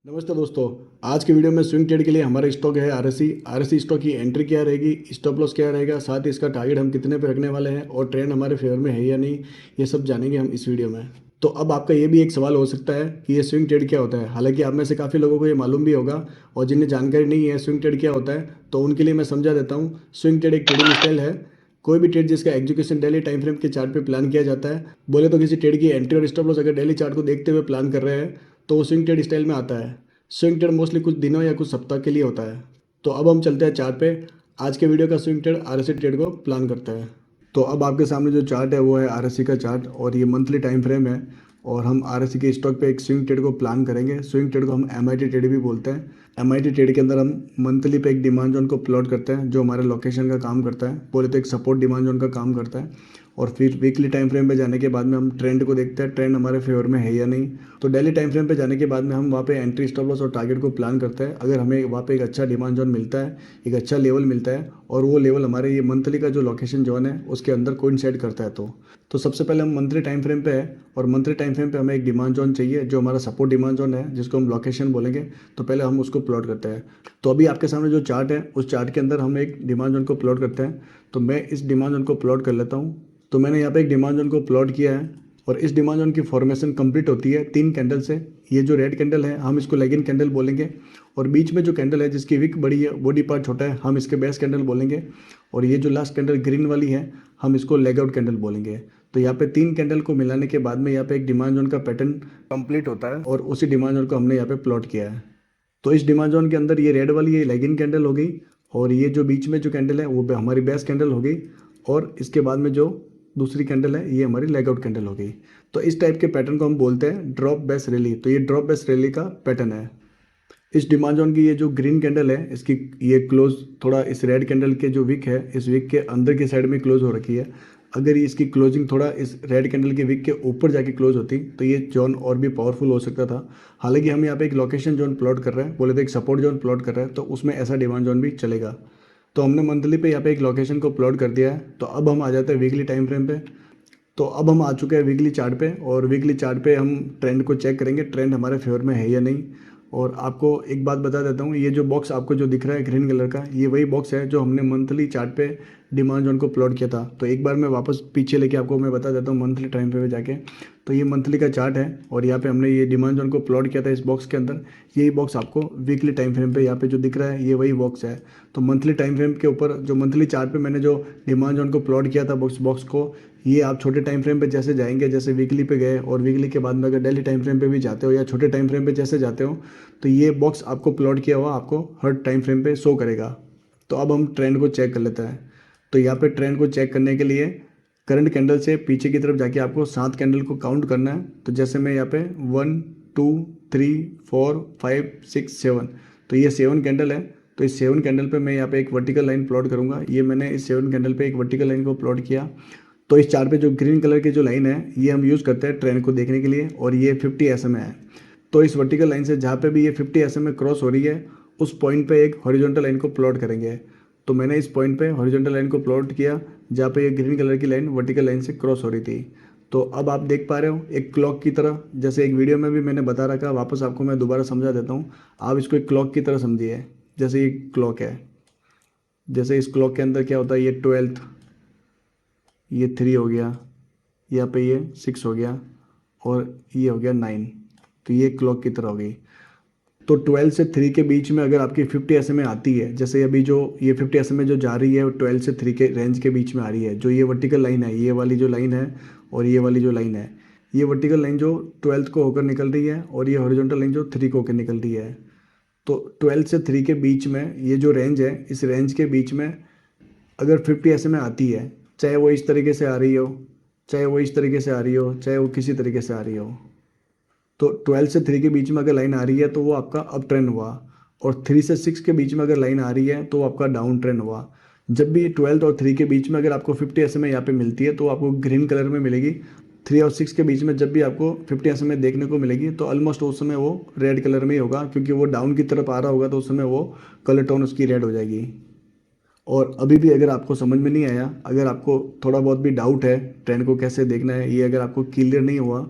नमस्ते दोस्तों। आज के वीडियो में स्विंग ट्रेड के लिए हमारा स्टॉक है आरएससी स्टॉक की एंट्री क्या रहेगी, स्टॉप लॉस क्या रहेगा, साथ ही इसका टारगेट हम कितने पे रखने वाले हैं और ट्रेंड हमारे फेवर में है या नहीं, ये सब जानेंगे हम इस वीडियो में। तो अब आपका ये भी एक सवाल हो सकता है कि ये स्विंग ट्रेड क्या होता है। हालांकि आप में से काफ़ी लोगों को ये मालूम भी होगा, और जिन्हें जानकारी नहीं है स्विंग ट्रेड क्या होता है तो उनके लिए मैं समझा देता हूँ। स्विंग ट्रेड एक ट्रेडिंग स्टाइल है। कोई भी ट्रेड जिसका एग्जीक्यूशन डेली टाइम फ्रेम के चार्ट पे प्लान किया जाता है। बोले तो किसी ट्रेड की एंट्री और स्टॉप लॉस अगर डेली चार्ट को देखते हुए प्लान कर रहे हैं तो वो स्विंग ट्रेड स्टाइल में आता है। स्विंग ट्रेड मोस्टली कुछ दिनों या कुछ सप्ताह के लिए होता है। तो अब हम चलते हैं चार्ट पे। आज के वीडियो का स्विंग ट्रेड आरएससी ट्रेड को प्लान करते हैं। तो अब आपके सामने जो चार्ट है वो है आरएससी का चार्ट, और ये मंथली टाइम फ्रेम है। और हम आरएससी के स्टॉक पे एक स्विंग ट्रेड को प्लान करेंगे। स्विंग ट्रेड को हम एमआईटी ट्रेड भी बोलते हैं। एमआईटी ट्रेड के अंदर हम मंथली पे एक डिमांड जोन को प्लॉट करते हैं जो हमारे लोकेशन का काम करता है। बोले तो एक सपोर्ट डिमांड जोन का काम करता है। और फिर वीकली टाइम फ्रेम पे जाने के बाद में हम ट्रेंड को देखते हैं, ट्रेंड हमारे फेवर में है या नहीं। तो डेली टाइम फ्रेम पे जाने के बाद में हम वहाँ पे एंट्री, स्टॉप लॉस और टारगेट को प्लान करते हैं। अगर हमें वहाँ पे एक अच्छा डिमांड जोन मिलता है, एक अच्छा लेवल मिलता है, और वो लेवल हमारे ये मंथली का जो लोकेशन जोन है उसके अंदर कोइंसाइड करता है तो सबसे पहले हम मंथली टाइम फ्रेम पे है, और मंथली टाइम फ्रेम पे हमें एक डिमांड जोन चाहिए जो हमारा सपोर्ट डिमांड जोन है, जिसको हम लोकेशन बोलेंगे। तो पहले हम उसको प्लॉट करते हैं। तो अभी आपके सामने जो चार्ट है उस चार्ट के अंदर हम एक डिमांड जोन को प्लॉट करते हैं। तो मैं इस डिमांड जोन को प्लॉट कर लेता हूँ। तो मैंने यहाँ पे एक डिमांड जोन को प्लॉट किया है, और इस डिमांड जोन की फॉर्मेशन कंप्लीट होती है 3 कैंडल से। ये जो रेड कैंडल है हम इसको लेगिन कैंडल बोलेंगे, और बीच में जो कैंडल है जिसकी विक बड़ी है, बॉडी पार्ट छोटा है, हम इसके बेस कैंडल बोलेंगे। और ये जो लास्ट कैंडल ग्रीन वाली है हम इसको लेग आउट कैंडल बोलेंगे। तो यहाँ पे 3 कैंडल को मिलाने के बाद में यहाँ पे एक डिमांड जोन का पैटर्न कंप्लीट होता है, और उसी डिमांड जोन को हमने यहाँ पे प्लॉट किया है। तो इस डिमांड जोन के अंदर ये रेड वाली ये लेगिन कैंडल हो गई, और ये जो बीच में जो कैंडल है वो हमारी बेस कैंडल हो गई, और इसके बाद में जो दूसरी कैंडल है ये हमारी लेग आउट कैंडल हो गई। तो इस टाइप के पैटर्न को हम बोलते हैं ड्रॉप बेस रैली। तो ये ड्रॉप बेस रैली का पैटर्न है। इस डिमांड जोन की ये जो ग्रीन कैंडल है इसकी ये क्लोज थोड़ा इस रेड कैंडल के जो विक है इस विक के अंदर की साइड में क्लोज हो रखी है। अगर इसकी क्लोजिंग थोड़ा इस रेड कैंडल के विक के ऊपर जाके क्लोज होती तो ये जोन और भी पावरफुल हो सकता था। हालांकि हम यहाँ पे एक लोकेशन जोन प्लॉट कर रहे हैं, बोले तो एक सपोर्ट जोन प्लॉट कर रहे हैं, तो उसमें ऐसा डिमांड जोन भी चलेगा। तो हमने मंथली पे यहाँ पे एक लोकेशन को प्लॉट कर दिया है। तो अब हम आ जाते हैं वीकली टाइम फ्रेम पे। तो अब हम आ चुके हैं वीकली चार्ट पे, और वीकली चार्ट पे हम ट्रेंड को चेक करेंगे, ट्रेंड हमारे फेवर में है या नहीं। और आपको एक बात बता देता हूँ, ये जो बॉक्स आपको जो दिख रहा है ग्रीन कलर का, ये वही बॉक्स है जो हमने मंथली चार्ट पे डिमांड जोन को प्लॉट किया था। तो एक बार मैं वापस पीछे लेके आपको मैं बता देता हूँ मंथली टाइम पे जाके। तो ये मंथली का चार्ट है, और यहाँ पे हमने ये डिमांड जोन को प्लॉट किया था इस बॉक्स के अंदर। यही बॉक्स आपको वीकली टाइम फ्रेम पे यहाँ पे जो दिख रहा है ये वही बॉक्स है। तो मंथली टाइम फ्रेम के ऊपर जो मंथली चार्ट पे मैंने जो डिमांड जोन को प्लॉट किया था बॉक्स को, ये आप छोटे टाइम फ्रेम पे जैसे जाएंगे, जैसे वीकली पे गए और वीकली के बाद में अगर डेली टाइम फ्रेम पे भी जाते हो या छोटे टाइम फ्रेम पे जैसे जाते हो, तो ये बॉक्स आपको प्लॉट किया हुआ आपको हर टाइम फ्रेम पे शो करेगा। तो अब हम ट्रेंड को चेक कर लेते हैं। तो यहाँ पे ट्रेंड को चेक करने के लिए करंट कैंडल से पीछे की तरफ जाके आपको 7 कैंडल को काउंट करना है। तो जैसे मैं यहाँ पे 1 2 3 4 5 6 7, तो ये 7 कैंडल है। तो इस 7 कैंडल पे मैं यहाँ पे एक वर्टिकल लाइन प्लॉट करूँगा। ये मैंने इस 7 कैंडल पे एक वर्टिकल लाइन को प्लॉट किया। तो इस चार्ट पे जो ग्रीन कलर की जो लाइन है ये हम यूज़ करते हैं ट्रेंड को देखने के लिए, और ये 50 एसएम है। तो इस वर्टिकल लाइन से जहाँ पे भी ये 50 एसएम में क्रॉस हो रही है उस पॉइंट पे एक हॉरिजॉन्टल लाइन को प्लॉट करेंगे। तो मैंने इस पॉइंट पे हॉरिजॉन्टल लाइन को प्लॉट किया जहाँ पे ये ग्रीन कलर की लाइन वर्टिकल लाइन से क्रॉस हो रही थी। तो अब आप देख पा रहे हो एक क्लॉक की तरह, जैसे एक वीडियो में भी मैंने बता रखा, वापस आपको मैं दोबारा समझा देता हूँ। आप इसको एक क्लॉक की तरह समझिए। जैसे ये क्लॉक है, जैसे इस क्लॉक के अंदर क्या होता है, ये 12th, ये 3 हो गया, यहाँ पे ये 6 हो गया, और ये हो गया 9। तो ये क्लॉक की तरह हो गई। तो 12 से 3 के बीच में अगर आपकी 50 एसएम आती है, जैसे अभी जो ये 50 एसएम जो जा रही है वो 12 से 3 के रेंज के बीच में आ रही है। जो ये वर्टिकल लाइन है, ये वाली जो लाइन है और ये वाली जो लाइन है, ये वर्टिकल लाइन जो 12 को होकर निकल रही है, और ये हॉरिजॉन्टल लाइन जो 3 को होकर निकल रही है। तो 12 से 3 के बीच में ये जो रेंज है, इस रेंज के बीच में अगर 50 एसएम आती है, चाहे वो इस तरीके से आ रही हो, चाहे वो इस तरीके से आ रही हो, चाहे वो किसी तरीके से आ रही हो, तो 12 से 3 के बीच में अगर लाइन आ रही है तो वो आपका अप ट्रेंड हुआ, और 3 से 6 के बीच में अगर लाइन आ रही है तो वो आपका डाउन ट्रेंड हुआ। जब भी 12 और 3 के बीच में अगर आपको 50 एसएम यहाँ पे मिलती है तो आपको ग्रीन कलर में मिलेगी। 3 और 6 के बीच में जब भी आपको 50 एसएम देखने को मिलेगी तो ऑलमोस्ट उस समय वो रेड कलर में ही होगा, क्योंकि वो डाउन की तरफ आ रहा होगा, तो उस समय वो कलर टोन उसकी रेड हो जाएगी। और अभी भी अगर आपको समझ में नहीं आया, अगर आपको थोड़ा बहुत भी डाउट है ट्रेंड को कैसे देखना है, ये अगर आपको क्लियर नहीं हुआ,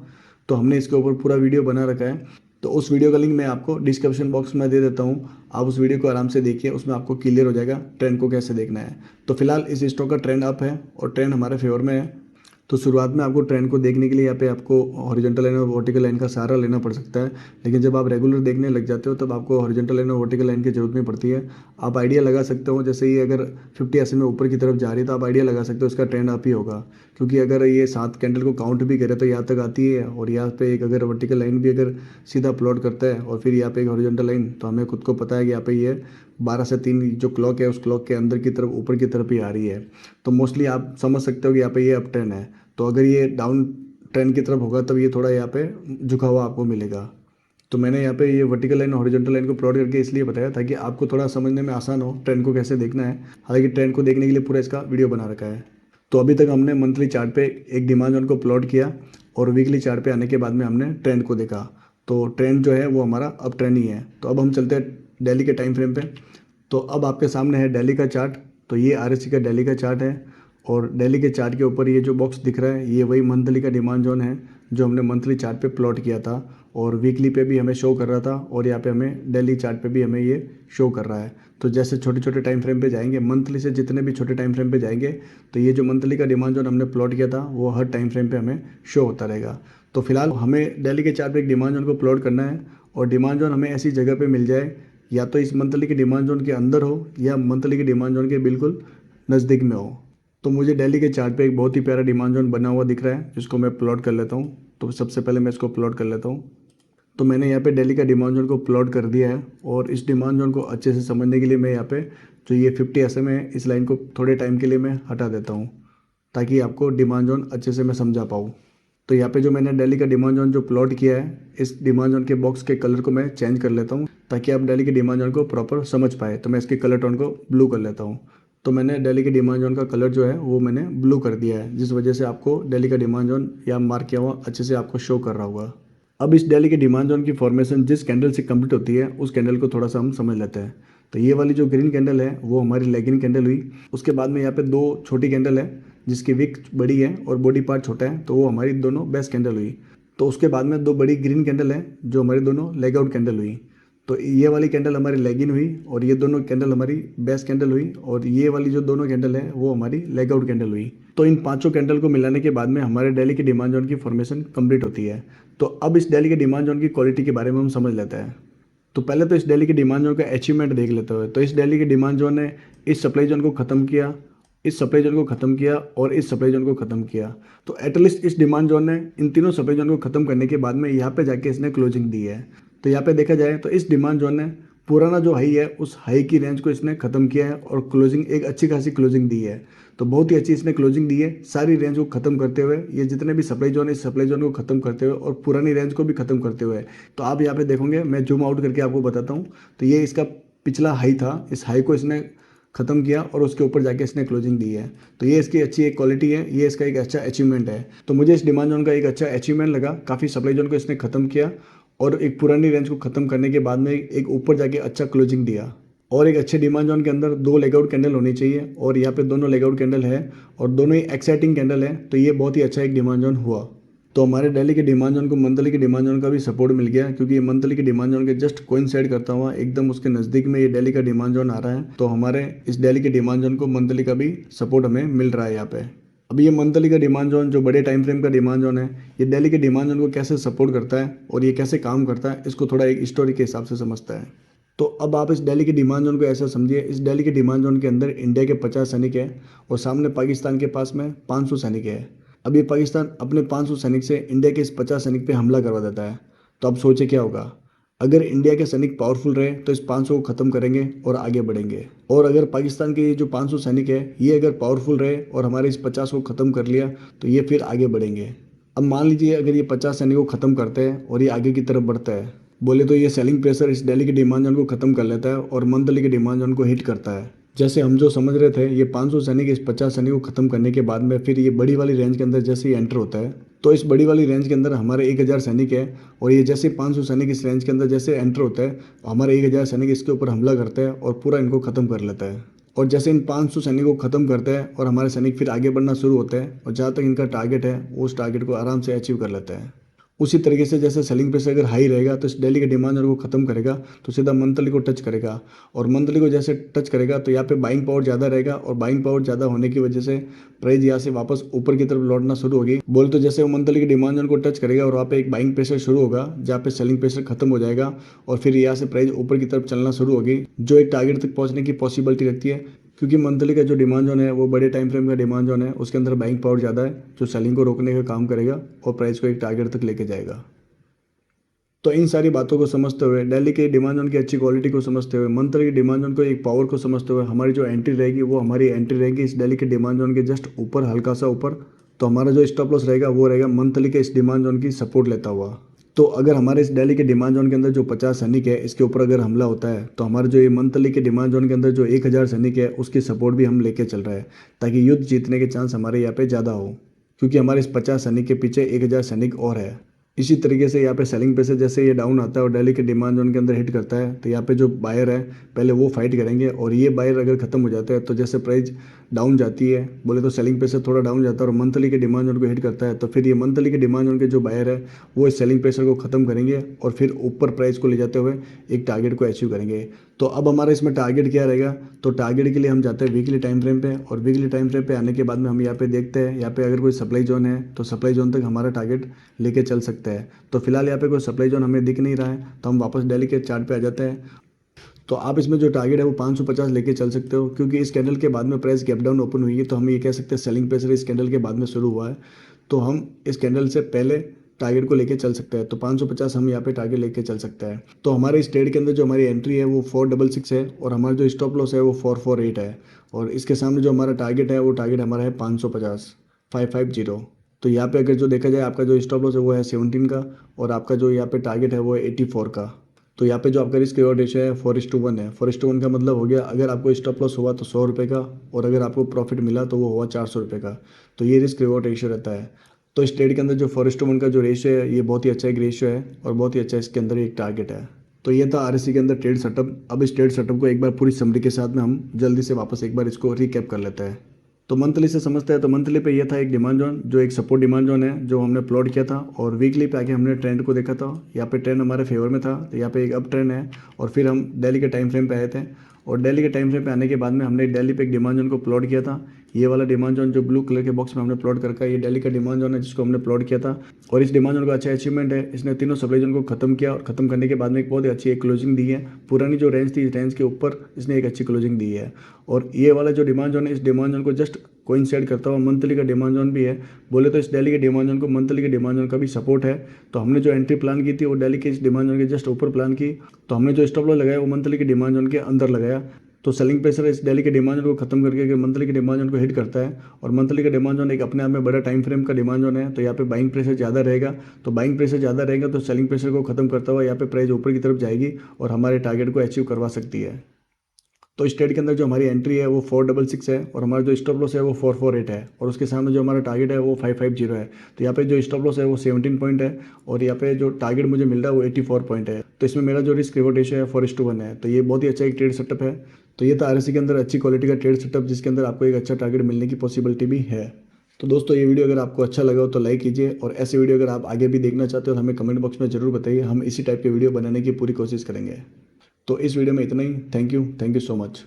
तो हमने इसके ऊपर पूरा वीडियो बना रखा है। तो उस वीडियो का लिंक मैं आपको डिस्क्रिप्शन बॉक्स में दे देता हूँ, आप उस वीडियो को आराम से देखिए, उसमें आपको क्लियर हो जाएगा ट्रेंड को कैसे देखना है। तो फिलहाल इस स्टॉक का ट्रेंड अप है और ट्रेंड हमारे फेवर में है। तो शुरुआत में आपको ट्रेंड को देखने के लिए यहाँ पे आपको हॉरिजॉन्टल लाइन और वर्टिकल लाइन का सहारा लेना पड़ सकता है, लेकिन जब आप रेगुलर देखने लग जाते हो तब आपको हॉरिजॉन्टल लाइन और वर्टिकल लाइन की जरूरत नहीं पड़ती है। आप आइडिया लगा सकते हो, जैसे ये अगर 50 SMA ऊपर की तरफ जा रही है तो आप आइडिया लगा सकते हो इसका ट्रेंड अप ही होगा, क्योंकि अगर ये 7 कैंडल को काउंट भी करे तो यहाँ तक आती है, और यहाँ पे एक अगर वर्टिकल लाइन भी अगर सीधा प्लॉट करता है और फिर यहाँ पे एक हॉरिजॉन्टल लाइन, तो हमें खुद को पता है कि यहाँ पे ये 12 से 3 जो क्लॉक है उस क्लॉक के अंदर की तरफ ऊपर की तरफ ही आ रही है। तो मोस्टली आप समझ सकते हो कि यहाँ पे ये अप ट्रेंड है। तो अगर ये डाउन ट्रेंड की तरफ होगा तब ये थोड़ा यहाँ पे झुका हुआ आपको मिलेगा। तो मैंने यहाँ पे ये वर्टिकल लाइन और हॉरिजॉन्टल लाइन को प्लॉट करके इसलिए बताया ताकि आपको थोड़ा समझने में आसान हो ट्रेंड को कैसे देखना है। हालांकि ट्रेंड को देखने के लिए पूरा इसका वीडियो बना रखा है। तो अभी तक हमने मंथली चार्ट पे एक डिमांड जोन को प्लॉट किया और वीकली चार्ट पे आने के बाद में हमने ट्रेंड को देखा। तो ट्रेंड जो है वो हमारा अप ट्रेंड ही है। तो अब हम चलते हैं डेली के टाइम फ्रेम पे। तो अब आपके सामने है डेली का चार्ट। तो ये RSI का डेली का चार्ट है और डेली के चार्ट के ऊपर ये जो बॉक्स दिख रहा है ये वही मंथली का डिमांड जोन है जो हमने मंथली चार्ट पे प्लॉट किया था, और वीकली पे भी हमें शो कर रहा था, और यहाँ पे हमें डेली चार्ट पे भी हमें ये शो कर रहा है। तो जैसे छोटे छोटे टाइम फ्रेम पे जाएंगे, मंथली से जितने भी छोटे टाइम फ्रेम पे जाएंगे, तो ये जो मंथली का डिमांड जोन हमने प्लॉट किया था वो हर टाइम फ्रेम पे हमें शो होता रहेगा। तो फिलहाल हमें डेली के चार्ट पे एक डिमांड जोन को प्लॉट करना है, और डिमांड जोन हमें ऐसी जगह पे मिल जाए या तो इस मंथली के डिमांड जोन के अंदर हो या मंथली के डिमांड जोन के बिल्कुल नज़दीक में हो। तो मुझे डेली के चार्ट पे एक बहुत ही प्यारा डिमांड जोन बना हुआ दिख रहा है जिसको मैं प्लॉट कर लेता हूँ। तो सबसे पहले मैं इसको प्लॉट कर लेता हूँ। तो मैंने यहाँ पे डेली का डिमांड जोन को प्लॉट कर दिया है, और इस डिमांड जोन को अच्छे से समझने के लिए मैं यहाँ पे जो ये 50 SMA है इस लाइन को थोड़े टाइम के लिए मैं हटा देता हूँ ताकि आपको डिमांड जोन अच्छे से मैं समझा पाऊँ। तो यहाँ पे जो मैंने डेली का डिमांड जोन जो प्लॉट किया है, इस डिमांड जोन के बॉक्स के कलर को मैं चेंज कर लेता हूँ ताकि आप डेली के डिमांड जोन को प्रॉपर समझ पाए। तो मैं इसके कलर टोन को ब्लू कर लेता हूँ। तो मैंने डेली के डिमांड जोन का कलर जो है वो मैंने ब्लू कर दिया है, जिस वजह से आपको डेली का डिमांड जोन या मार्क किया हुआ अच्छे से आपको शो कर रहा होगा। अब इस डेली के डिमांड जोन की फॉर्मेशन जिस कैंडल से कंप्लीट होती है उस कैंडल को थोड़ा सा हम समझ लेते हैं। तो ये वाली जो ग्रीन कैंडल है वो हमारी लेगिंग कैंडल हुई। उसके बाद में यहाँ पे 2 छोटी कैंडल है जिसकी विक बड़ी है और बॉडी पार्ट छोटा है, तो वो हमारी दोनों बेस कैंडल हुई। तो उसके बाद में 2 बड़ी ग्रीन कैंडल है जो हमारी दोनों लेग आउट कैंडल हुई। तो ये वाली कैंडल हमारी लेगिन हुई और ये दोनों कैंडल हमारी बेस कैंडल हुई, और ये वाली जो दोनों कैंडल है वो हमारी लेग आउट कैंडल हुई। तो इन 5 कैंडल को मिलाने के बाद में हमारे डेली के डिमांड जोन की फॉर्मेशन कंप्लीट होती है। तो अब इस डेली के डिमांड जोन की क्वालिटी के बारे में हम समझ लेते हैं। तो पहले तो इस डेली के डिमांड जोन का अचीवमेंट देख लेते हुए, तो इस डेली के डिमांड जोन ने इस सप्लाई जोन को ख़त्म किया, इस सप्लाई जोन को ख़त्म किया और इस सप्लाई जोन को ख़त्म किया। तो एटलीस्ट इस डिमांड जोन ने इन तीनों सप्लाई जोन को ख़त्म करने के बाद में यहाँ पे जाके इसने क्लोजिंग दी है। तो यहाँ पे देखा जाए तो इस डिमांड जोन ने पुराना जो हाई है उस हाई की रेंज को इसने ख़त्म किया है और क्लोजिंग एक अच्छी खासी क्लोजिंग दी है। तो बहुत ही अच्छी इसने क्लोजिंग दी है सारी रेंज को ख़त्म करते हुए, ये जितने भी सप्लाई जोन है इस सप्लाई जोन को ख़त्म करते हुए और पुरानी रेंज को भी ख़त्म करते हुए। तो आप यहाँ पे देखोगे, मैं जूम आउट करके आपको बताता हूँ। तो ये इसका पिछला हाई था, इस हाई को इसने ख़त्म किया और उसके ऊपर जाके इसने क्लोजिंग दी है। तो ये इसकी अच्छी एक क्वालिटी है, ये इसका एक अच्छा अचीवमेंट है। तो मुझे इस डिमांड जोन का एक अच्छा अचीवमेंट लगा। काफ़ी सप्लाई जोन को इसने ख़त्म किया और एक पुरानी रेंज को ख़त्म करने के बाद में एक ऊपर जाके अच्छा क्लोजिंग दिया। और एक अच्छे डिमांड जोन के अंदर 2 लेगआउट कैंडल होनी चाहिए, और यहाँ पे दोनों लेगआउट कैंडल है और दोनों ही एक्साइटिंग कैंडल है। तो ये बहुत ही अच्छा एक डिमांड जोन हुआ। तो हमारे डेली के डिमांड जोन को मंथली के डिमांड जोन का भी सपोर्ट मिल गया, क्योंकि ये मंथली के डिमांड जोन के जस्ट कोइंसाइड करता हुआ एकदम उसके नज़दीक में ये डेली का डिमांड जोन आ रहा है। तो हमारे इस डेली के डिमांड जोन को मंथली का भी सपोर्ट हमें मिल रहा है यहाँ पे। अब ये मंथली का डिमांड जोन जो बड़े टाइम फ्रेम का डिमांड जोन है, ये डेली के डिमांड जोन को कैसे सपोर्ट करता है और ये कैसे काम करता है, इसको थोड़ा एक स्टोरी के हिसाब से समझता है। तो अब आप इस डेली के डिमांड जोन को ऐसा समझिए, इस डेली के डिमांड जोन के अंदर इंडिया के 50 सैनिक है और सामने पाकिस्तान के पास में 500 सैनिक है। अब ये पाकिस्तान अपने 500 सैनिक से इंडिया के इस 50 सैनिक पे हमला करवा देता है। तो अब सोचे क्या होगा, अगर इंडिया के सैनिक पावरफुल रहे तो इस 500 को ख़त्म करेंगे और आगे बढ़ेंगे, और अगर पाकिस्तान के ये जो 500 सैनिक है ये अगर पावरफुल रहे और हमारे इस 50 को ख़त्म कर लिया तो ये फिर आगे बढ़ेंगे। अब मान लीजिए अगर ये 50 सैनिक को ख़त्म करते हैं और ये आगे की तरफ बढ़ता है, बोले तो ये सेलिंग प्रेशर इस डेली के डिमांड जोन को ख़त्म कर लेता है और मंथली के डिमांड जोन को हिट करता है। जैसे हम जो समझ रहे थे, ये 500 सैनिक इस 50 सैनिक को ख़त्म करने के बाद में फिर ये बड़ी वाली रेंज के अंदर जैसे ही एंटर होता है, तो इस बड़ी वाली रेंज के अंदर हमारे 1000 सैनिक है, और ये जैसे 500 सैनिक इस रेंज के अंदर जैसे एंटर होता है हमारे 1000 सैनिक इसके ऊपर हमला करते हैं और पूरा इनको ख़त्म कर लेता है। और जैसे इन 500 सैनिक को ख़त्म करते हैं और हमारे सैनिक फिर आगे बढ़ना शुरू होते हैं, और जहाँ तक इनका टारगेट है उस टारगेट को आराम से अचीव कर लेते हैं। उसी तरीके से जैसे सेलिंग प्रेशर अगर हाई रहेगा तो इस डेली के डिमांड जोन को खत्म करेगा तो सीधा मंथली को टच करेगा, और मंथली को जैसे टच करेगा तो यहाँ पे बाइंग पावर ज़्यादा रहेगा, और बाइंग पावर ज़्यादा होने की वजह से प्राइस यहाँ से वापस ऊपर की तरफ लौटना शुरू होगी। बोल तो जैसे वो मंथली के डिमांड जोन को टच करेगा और वहाँ पे एक बाइंग प्रेशर शुरू होगा जहाँ पे सेलिंग प्रेशर खत्म हो जाएगा, और फिर यहाँ से प्राइस ऊपर की तरफ चलना शुरू होगी जो एक टारगेट तक पहुँचने की पॉसिबिलिटी रखती है, क्योंकि मंथली का जो डिमांड जोन है वो बड़े टाइम फ्रेम का डिमांड जोन है, उसके अंदर बाइंग पावर ज़्यादा है जो सेलिंग को रोकने का काम करेगा और प्राइस को एक टारगेट तक लेके जाएगा। तो इन सारी बातों को समझते हुए, डेली के डिमांड जोन की अच्छी क्वालिटी को समझते हुए, मंथली की डिमांड जोन को एक पावर को समझते हुए, हमारी जो एंट्री रहेगी वो हमारी एंट्री रहेगी इस डेली के डिमांड जोन के जस्ट ऊपर, हल्का सा ऊपर। तो हमारा जो स्टॉप लॉस रहेगा वो रहेगा मंथली के इस डिमांड जोन की सपोर्ट लेता हुआ। तो अगर हमारे इस डेली के डिमांड जोन के अंदर जो 50 सैनिक है इसके ऊपर अगर हमला होता है तो हमारे जो ये मंथली के डिमांड जोन के अंदर जो 1000 सैनिक है उसकी सपोर्ट भी हम लेके चल रहे हैं, ताकि युद्ध जीतने के चांस हमारे यहाँ पे ज़्यादा हो, क्योंकि हमारे इस 50 सैनिक के पीछे 1000 सैनिक और है। इसी तरीके से यहाँ पे सेलिंग प्रेशर जैसे ये डाउन आता है और डेली के डिमांड जोन के अंदर हिट करता है तो यहाँ पे जो बायर है पहले वो फाइट करेंगे, और ये बायर अगर खत्म हो जाता है तो जैसे प्राइस डाउन जाती है, बोले तो सेलिंग प्रेशर थोड़ा डाउन जाता है और मंथली के डिमांड जोन को हिट करता है, तो फिर ये मंथली के डिमांड जोन के जो बायर है वो इस सेलिंग प्रेशर को खत्म करेंगे और फिर ऊपर प्राइस को ले जाते हुए एक टारगेट को अचीव करेंगे। तो अब हमारा इसमें टारगेट क्या रहेगा, तो टारगेट के लिए हम जाते हैं वीकली टाइम फ्रेम पे, और वीकली टाइम फ्रेम पे आने के बाद में हम यहाँ पे देखते हैं यहाँ पे अगर कोई सप्लाई जोन है तो सप्लाई जोन तक हमारा टारगेट लेके चल सकते हैं। तो फिलहाल यहाँ पे कोई सप्लाई जोन हमें दिख नहीं रहा है तो हम वापस डेली के चार्ट पे आ जाते हैं। तो आप इसमें जो टारगेट है वो 550 लेके चल सकते हो, क्योंकि इस कैंडल के बाद में प्राइस गैप डाउन ओपन हुई है तो हम ये कह सकते हैं सेलिंग प्रेशर इस कैंडल के बाद में शुरू हुआ है, तो हम इस कैंडल से पहले टारगेट को लेके चल सकते हैं। तो 550 हम यहाँ पे टारगेट लेके चल सकते हैं। तो हमारे इस ट्रेड के अंदर जो हमारी एंट्री है वो 466 है, और हमारा जो स्टॉप लॉस है वो 448 है, और इसके सामने जो हमारा टारगेट है वो टारगेट हमारा है 550 550। तो यहाँ पे अगर जो देखा जाए आपका जो स्टॉप लॉस है वो है 17 का, और आपका जो यहाँ पे टारगेट है वो है 84 का। तो यहाँ पे जो आपका रिस्क रिवॉर्ड रेशियो है 4:1 है। 4:1 का मतलब हो गया अगर आपको स्टॉप लॉस हुआ तो 100 रुपये का, और अगर आपको प्रॉफिट मिला तो वो हुआ 400 रुपये का। तो ये रिस्क रिवॉर्ड रेशियो रहता है। तो इस ट्रेड के अंदर जो 4:1 का जो रेशियो है ये बहुत ही अच्छा एक रेशियो है, और बहुत ही अच्छा इसके अंदर एक टारगेट है। तो ये था आरएससी के अंदर ट्रेड सेटअप। अब इस ट्रेड सेटअप को एक बार पूरी समरी के साथ में हम जल्दी से वापस एक बार इसको रिकैप कर लेते हैं। तो मंथली से समझते हैं। तो मंथली पे ये था एक डिमांड जोन जो एक सपोर्ट डिमांड जोन है जो हमने प्लॉट किया था, और वीकली पे आके हमने ट्रेंड को देखा था। यहाँ पे ट्रेंड हमारे फेवर में था, तो यहाँ पे एक अप ट्रेंड है, और फिर हम डेली के टाइम फ्रेम पे आए थे, और डेली के टाइम फ्रेम पे आने के बाद में हमने डेली पे एक डिमांड जोन को प्लॉट किया था। ये वाला डिमांड जोन जो ब्लू कलर के बॉक्स में हमने प्लॉट कर रखा है ये डेली का डिमांड जोन है जिसको हमने प्लॉट किया था, और इस डिमांड जोन का अच्छा अचीवमेंट है। इसने तीनों सप्लाई जोन को खत्म किया, और खत्म करने के बाद में एक बहुत ही अच्छी एक क्लोजिंग दी है। पुरानी जो रेंज थी इस रेंज के ऊपर इसने एक अच्छी क्लोजिंग दी है, और ये वाला जो डिमांड जोन है इस डिमांड जोन को जस्ट कोइंसाइड करता हुआ मंथली का डिमांड जोन भी है। बोले तो इस डेली के डिमांड जोन को मंथली के डिमांड जोन का भी सपोर्ट है। तो हमने जो एंट्री प्लान की थी वो डेली के इस डिमांड जोन के जस्ट ऊपर प्लान की। तो हमने जो स्टॉप लॉस लगाया वो मंथली के डिमांड जोन के अंदर लगाया। तो सेलिंग प्रेशर इस डेली के डिमांड जोन को खत्म करके अगर मंथली के डिमांड जोन को हिट करता है, और मंथली का डिमांड जोन एक अपने आप में बड़ा टाइम फ्रेम का डिमांड जोन है, तो यहाँ पे बाइंग प्रेशर ज़्यादा रहेगा। तो बाइंग प्रेशर ज़्यादा रहेगा तो सेलिंग प्रेशर को खत्म करता हुआ यहाँ पे प्राइस ऊपर की तरफ जाएगी और हमारे टारगेट को अचीव करवा सकती है। तो इस ट्रेड के अंदर जो हमारी एंट्री है वो 466 है, और हमारा जो स्टॉप लॉस है वो 448 है, और उसके सामने जो हमारा टारगेट है वो 550 है। तो यहाँ पे जो स्टॉप लॉस है वो 17 पॉइंट है, और यहाँ पे जो टारगेट मुझे मिल रहा है वो 84 पॉइंट है। तो इसमें मेरा जो रिस्क रिवॉर्ड रेशियो है 4:1 है। तो ये बहुत ही अच्छा एक ट्रेड सेटअप है। तो ये था आरएससी के अंदर अच्छी क्वालिटी का ट्रेड सेटअप जिसके अंदर आपको एक अच्छा टारगेट मिलने की पॉसिबिलिटी भी है। तो दोस्तों ये वीडियो अगर आपको अच्छा लगा हो तो लाइक कीजिए, और ऐसे वीडियो अगर आप आगे भी देखना चाहते हो तो हमें कमेंट बॉक्स में जरूर बताइए, हम इसी टाइप के वीडियो बनाने की पूरी कोशिश करेंगे। तो इस वीडियो में इतना ही। Thank you so much.